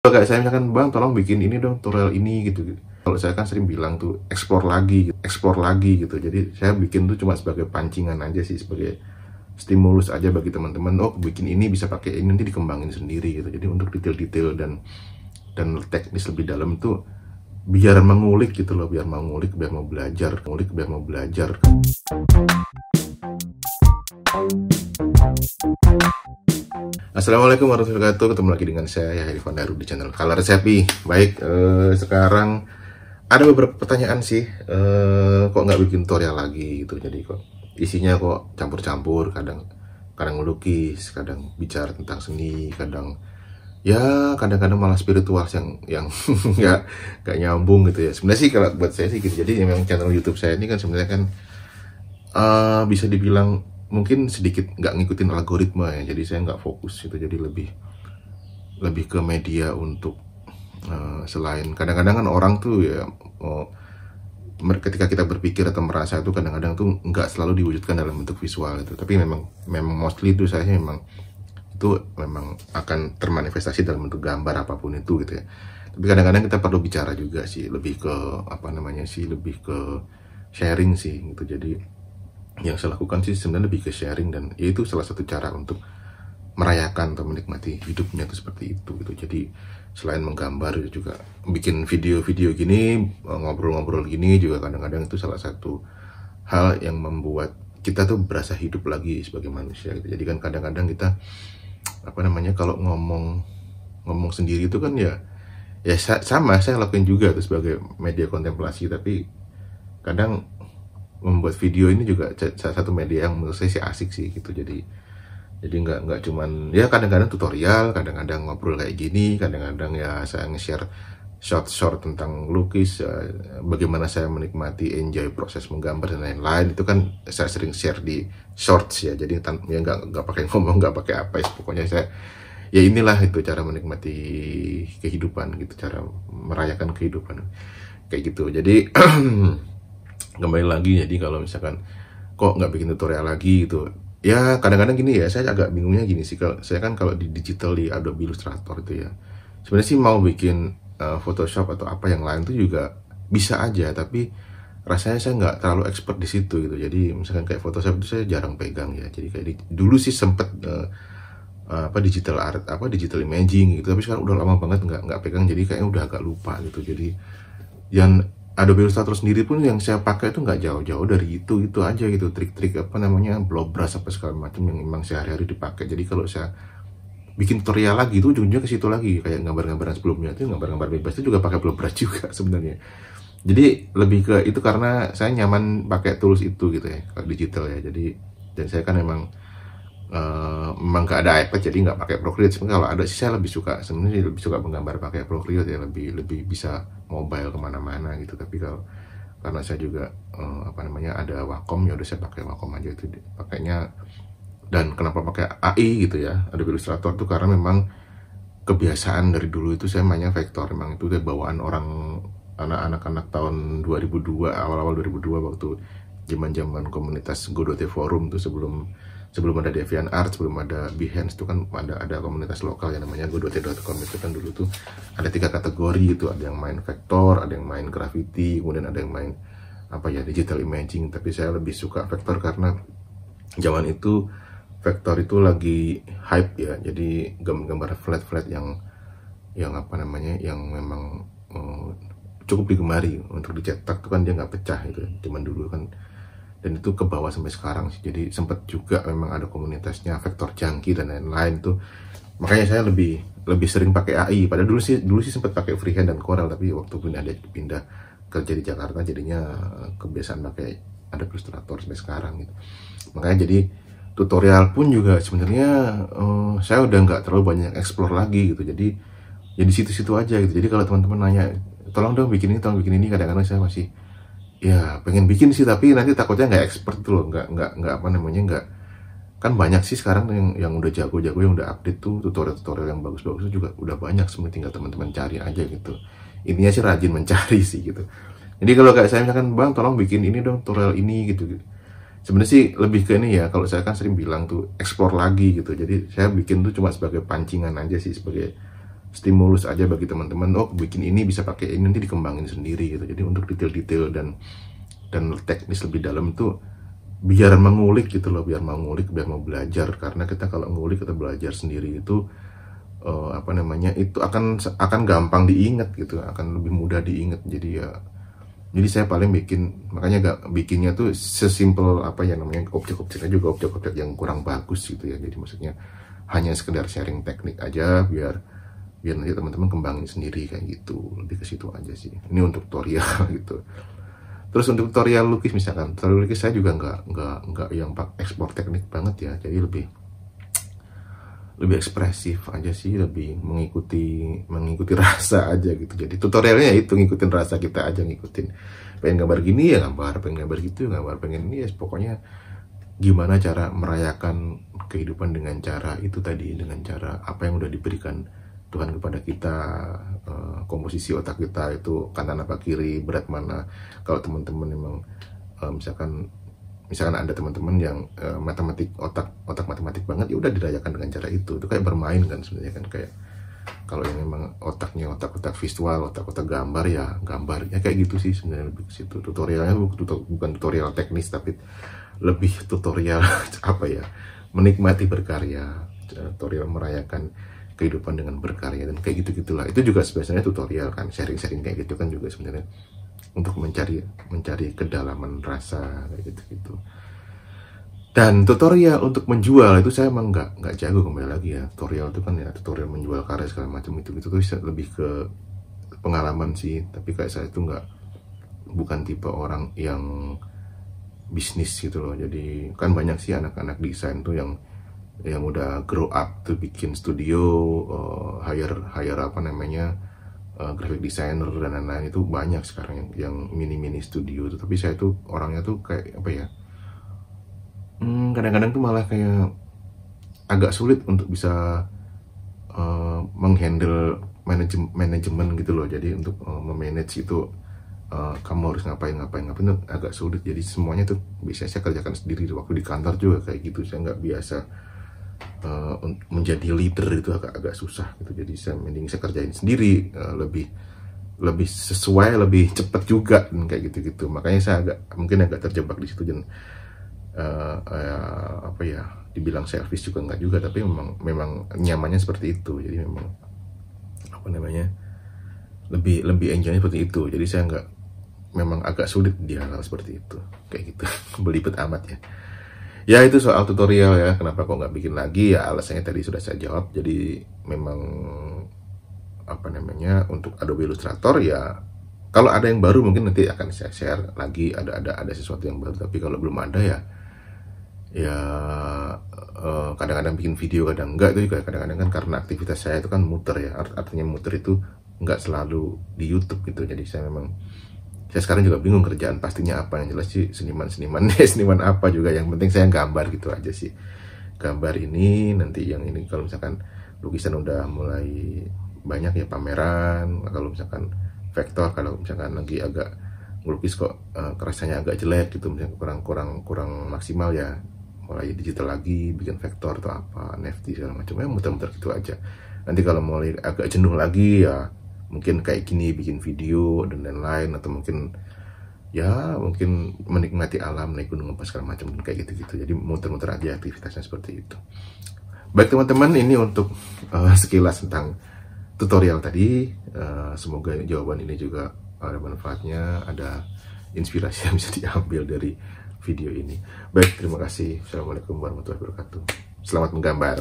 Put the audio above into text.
Kalau kayak saya misalkan, "Bang, tolong bikin ini dong, tutorial ini," gitu. Kalau saya kan sering bilang tuh, explore lagi gitu. Jadi saya bikin tuh cuma sebagai pancingan aja sih, sebagai stimulus aja bagi teman-teman. Oh, bikin ini bisa pakai ini, nanti dikembangin sendiri gitu. Jadi untuk detail-detail dan teknis lebih dalam itu biar mengulik gitu loh, biar mau ngulik, biar mau belajar, biar mau belajar. Assalamualaikum warahmatullahi wabarakatuh. Ketemu lagi dengan saya Heri Fandaru di channel Color Happy. Baik, sekarang ada beberapa pertanyaan sih. Kok nggak bikin tutorial lagi gitu? Jadi kok isinya kok campur-campur. Kadang melukis, kadang bicara tentang seni, kadang-kadang malah spiritual yang nggak nyambung gitu ya. Sebenarnya sih kalau buat saya sih gitu. Jadi memang channel YouTube saya ini kan sebenarnya kan bisa dibilang mungkin sedikit nggak ngikutin algoritma ya, jadi saya nggak fokus itu, jadi lebih ke media untuk selain kadang-kadang kan orang tuh ya ketika kita berpikir atau merasa itu kadang-kadang tuh nggak selalu diwujudkan dalam bentuk visual itu, tapi memang mostly itu saya memang akan termanifestasi dalam bentuk gambar apapun itu gitu ya. Tapi kadang-kadang kita perlu bicara juga sih, lebih ke lebih ke sharing sih gitu. Jadi yang saya lakukan sih sebenarnya lebih ke sharing, dan itu salah satu cara untuk merayakan atau menikmati hidupnya itu seperti itu gitu. Jadi selain menggambar juga bikin video-video gini, ngobrol-ngobrol gini juga kadang-kadang itu salah satu hal yang membuat kita tuh berasa hidup lagi sebagai manusia gitu. Jadi kan kadang-kadang kita kalau ngomong sendiri itu kan ya sama saya lakuin juga tuh sebagai media kontemplasi, tapi kadang membuat video ini juga salah satu media yang menurut saya sih asik sih gitu. Jadi nggak cuman ya kadang-kadang tutorial, kadang-kadang ngobrol kayak gini, kadang-kadang ya saya nge-share short tentang lukis, bagaimana saya menikmati, enjoy proses menggambar dan lain-lain. Itu kan saya sering share di shorts ya, jadi ya nggak pakai ngomong, nggak pakai apa ya, pokoknya saya ya inilah itu cara menikmati kehidupan gitu, cara merayakan kehidupan kayak gitu. Jadi kembali lagi, jadi kalau misalkan kok nggak bikin tutorial lagi gitu ya, kadang-kadang gini ya, saya agak bingungnya gini sih. Kalau saya kan kalau di digital di Adobe Illustrator itu ya, sebenarnya sih mau bikin Photoshop atau apa yang lain tuh juga bisa aja, tapi rasanya saya nggak terlalu expert di situ gitu. Jadi misalkan kayak Photoshop itu saya jarang pegang ya, jadi kayak dulu sih sempet digital art, digital imaging gitu, tapi sekarang udah lama banget nggak pegang, jadi kayaknya udah agak lupa gitu. Jadi yang Adobe Illustrator sendiri pun yang saya pakai itu nggak jauh-jauh dari itu aja gitu, trik-trik blow brush apa segala macam yang memang sehari-hari dipakai. Jadi kalau saya bikin tutorial lagi itu ujungnya ke situ lagi, kayak gambar-gambaran sebelumnya itu, gambar-gambar bebas itu juga pakai blow brush juga sebenarnya. Jadi lebih ke itu karena saya nyaman pakai tools itu gitu ya, kalau digital ya. Jadi dan saya kan memang nggak ada iPad, jadi nggak pakai Procreate. Sebenarnya kalau ada sih saya lebih suka menggambar pakai Procreate ya, lebih bisa mobile kemana-mana gitu. Tapi karena saya juga ada Wacom, ya udah saya pakai Wacom aja itu pakainya. Dan kenapa pakai AI gitu ya, Adobe Illustrator tuh karena memang kebiasaan dari dulu itu saya mainnya vektor. Memang itu udah bawaan anak-anak tahun 2002, awal-awal 2002, waktu zaman komunitas Godot Forum tuh, sebelum ada DeviantArt, sebelum ada Behance, itu kan ada komunitas lokal yang namanya godot.com. Itu kan dulu tuh ada 3 kategori itu, ada yang main vektor, ada yang main graffiti, kemudian ada yang main digital imaging. Tapi saya lebih suka vektor karena zaman itu vektor itu lagi hype ya. Jadi gambar flat yang memang cukup digemari untuk dicetak tuh kan, dia nggak pecah itu zaman dulu kan, dan itu ke bawah sampai sekarang sih. Jadi sempat juga memang ada komunitasnya vektor jangki dan lain-lain tuh. Makanya saya lebih sering pakai AI. Padahal dulu sih sempat pakai freehand dan Corel, tapi waktu pindah kerja di Jakarta, jadinya kebiasaan pakai Adobe Illustrator sampai sekarang gitu. Makanya jadi tutorial pun juga sebenarnya saya udah nggak terlalu banyak explore lagi gitu. Jadi ya di situ-situ aja gitu. Jadi kalau teman-teman nanya, tolong dong bikin ini, kadang-kadang saya masih ya pengen bikin sih, tapi nanti takutnya nggak expert tuh loh, nggak kan banyak sih sekarang yang udah jago-jago, yang udah update tuh tutorial yang bagus-bagus itu juga udah banyak. Sebenarnya tinggal teman-teman cari aja gitu. Intinya sih rajin mencari sih gitu. Jadi kalau kayak saya misalkan, "Bang, tolong bikin ini dong, tutorial ini," gitu. Sebenarnya sih lebih ke ini ya, kalau saya kan sering bilang tuh explore lagi gitu. Jadi saya bikin tuh cuma sebagai pancingan aja sih, sebagai stimulus aja bagi teman-teman. Oh, bikin ini bisa pakai ini, nanti dikembangin sendiri gitu. Jadi untuk detail-detail dan teknis lebih dalam itu biar mengulik gitu loh, biar mau ngulik, biar mau belajar. Karena kita kalau ngulik, kita belajar sendiri itu apa namanya, itu akan gampang diingat gitu, akan lebih mudah diingat. Jadi saya paling makanya gak bikinnya tuh sesimpel apa ya namanya, objek-objeknya juga objek-objek yang kurang bagus gitu ya. Jadi maksudnya hanya sekedar sharing teknik aja, biar nanti teman-teman kembangin sendiri kayak gitu. Lebih ke situ aja sih. Ini untuk tutorial gitu. Terus untuk tutorial lukis misalkan, tutorial lukis saya juga nggak yang ekspor teknik banget ya. Jadi lebih ekspresif aja sih, lebih mengikuti rasa aja gitu. Jadi tutorialnya itu ngikutin rasa kita aja, ngikutin pengen gambar gini ya gambar, pengen gambar gitu ya gambar, pengen ini ya pokoknya gimana cara merayakan kehidupan dengan cara itu tadi, dengan cara apa yang udah diberikan Tuhan kepada kita, komposisi otak kita itu kanan apa kiri, berat mana. Kalau teman-teman memang misalkan ada teman-teman yang otak matematik banget, ya udah dirayakan dengan cara itu kayak bermain kan sebenarnya kan. Kayak kalau yang memang otaknya otak visual, otak gambar ya gambar ya kayak gitu sih sebenarnya. Lebih ke situ tutorialnya, bukan tutorial teknis tapi lebih tutorial apa ya, menikmati berkarya, tutorial merayakan kehidupan dengan berkarya dan kayak gitu-gitulah. Itu juga sebenarnya tutorial kan, sharing-sharing kayak gitu kan juga sebenarnya untuk mencari kedalaman rasa kayak gitu-gitu. Dan tutorial untuk menjual itu saya emang nggak jago, kembali lagi ya. Tutorial itu kan ya tutorial menjual karya segala macam itu tuh lebih ke pengalaman sih. Tapi kayak saya itu bukan tipe orang yang bisnis gitu loh. Jadi kan banyak sih anak-anak desain tuh yang udah grow up tuh bikin studio, hire apa namanya, graphic designer dan lain-lain. Itu banyak sekarang yang mini studio tuh. Tapi saya tuh orangnya tuh kayak apa ya, kadang-kadang tuh malah kayak agak sulit untuk bisa menghandle manajemen gitu loh. Jadi untuk memanage itu kamu harus ngapain tuh agak sulit. Jadi semuanya tuh biasanya saya kerjakan sendiri. Waktu di kantor juga kayak gitu, saya nggak biasa menjadi leader, itu agak susah gitu. Jadi mending saya kerjain sendiri, lebih sesuai, lebih cepat juga dan kayak gitu. Makanya saya mungkin agak terjebak di situ. Dan apa ya, dibilang selfish juga enggak juga, tapi memang nyamannya seperti itu. Jadi memang apa namanya, lebih enjoy seperti itu. Jadi saya memang agak sulit di hal seperti itu kayak gitu. Belibet amat ya. Ya itu soal tutorial ya, kenapa kok nggak bikin lagi ya, alasannya tadi sudah saya jawab. Jadi memang apa namanya, untuk Adobe Illustrator ya, kalau ada yang baru mungkin nanti akan saya share lagi, ada sesuatu yang baru. Tapi kalau belum ada ya kadang-kadang bikin video, kadang enggak. Itu juga kadang-kadang kan karena aktivitas saya itu kan muter ya, artinya muter itu nggak selalu di YouTube gitu. Jadi saya sekarang juga bingung kerjaan pastinya apa. Yang jelas sih seniman apa juga, yang penting saya gambar gitu aja sih. Gambar ini, nanti yang ini kalau misalkan lukisan udah mulai banyak ya pameran. Kalau misalkan vektor, kalau misalkan lagi agak ngelukis kok kerasanya agak jelek gitu, misalnya kurang maksimal ya, mulai digital lagi, bikin vektor atau apa, NFT segala macam, ya muter-muter gitu aja. Nanti kalau mulai agak jenuh lagi ya mungkin kayak gini, bikin video dan lain-lain. Atau mungkin menikmati alam, naik gunung apa segala macam kayak gitu-gitu. Jadi muter-muter aja aktivitasnya seperti itu. Baik teman-teman, ini untuk sekilas tentang tutorial tadi. Semoga jawaban ini juga ada manfaatnya, ada inspirasi yang bisa diambil dari video ini. Baik, terima kasih. Assalamualaikum warahmatullahi wabarakatuh. Selamat menggambar.